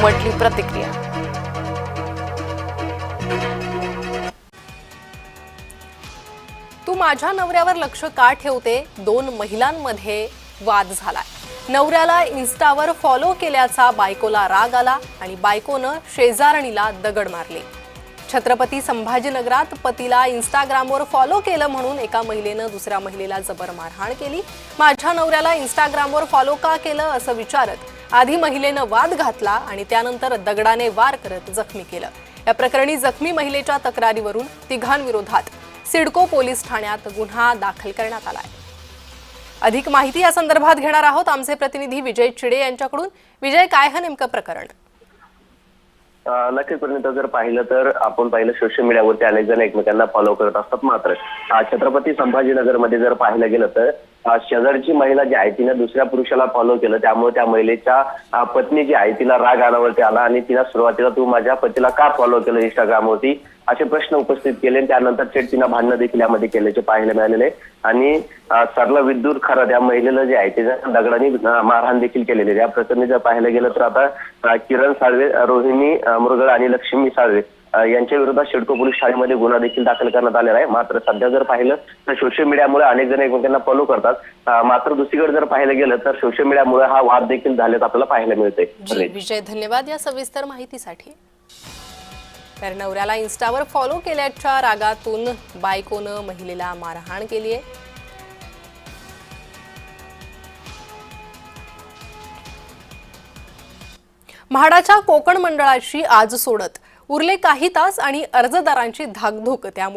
म्हटली प्रतिक्रिया। तू माझ्या नवऱ्यावर लक्ष का ठेवते? दोन महिलांमध्ये वाद झालाय। नवऱ्याला इन्स्टावर फॉलो केल्याचा बायकोला राग आला आणि बायकोनं शेजारणीला दगड मारली। छत्रपती संभाजीनगरात पतीला इंस्टाग्रामवर फॉलो केलं म्हणून एका महिलेनं दुसऱ्या महिलेला जबर मारहाण केली। माझ्या नवऱ्याला इंस्टाग्रामवर फॉलो का केलं असं विचारत आधी महिलेनं वाद घातला आणि त्यानंतर दगडाने वार करत जखमी केलं। या प्रकरणी जखमी महिलेच्या तक्रारीवरून तिघांविरोधात सिडको पोलीस ठाण्यात गुन्हा दाखल करण्यात आलाय। अधिक माहिती या संदर्भात घेणार आहोत आमचे प्रतिनिधी विजय चिडे यांच्याकडून। विजय, काय हे नेमकं प्रकरण? नक्कीच जर पाहिलं तर आपण पाहिलं सोशल मीडियावरती अनेक जण एकमेकांना फॉलो करत असतात। मात्र छत्रपती संभाजीनगरमध्ये जर पाहिलं गेलं तर शेजारची महिला जी आहे तिने दुसऱ्या पुरुषाला फॉलो केलं, त्यामुळे त्या महिलेच्या पत्नी जी आहे तिला राग अनावरती आला आणि तिला सुरुवातीला तू माझ्या पतीला का फॉलो केलं इंस्टाग्रामवरती असे प्रश्न उपस्थित केले। त्यानंतर थेट तिनं भांडणं देखील यामध्ये केल्याचे पाहायला मिळालेले आणि सरला विद्युत खरं त्या महिलेला जे आहे त्याच्या दगडाने मारहाण देखील केलेले। या प्रकरणी जर पाहायला गेलं तर आता किरण साळवे, रोहिणी मुरगळ आणि लक्ष्मी साळवे यांच्या विरोधात सिडको पोलीस ठाण्यामध्ये गुन्हा देखील दाखल करण्यात आलेला आहे। मात्र सध्या जर पाहिलं तर सोशल मीडियामुळे अनेक जण एकमेकांना फॉलो करतात। मात्र दुसरीकडे जर पाहायला गेलं तर सोशल मीडियामुळे हा वाद देखील झाल्याचं आपल्याला पाहायला मिळतंय। विजय, धन्यवाद या सविस्तर माहितीसाठी। तर नवऱ्याला इन्स्टावर फॉलो केल्याच्या रागातून बायकोनं महिलेला मारहाण केली आहे। म्हाडाच्या कोकण मंडळाची आज सोडत उरले काही तास आणि अर्जदारांची धाकधूक त्यामुळे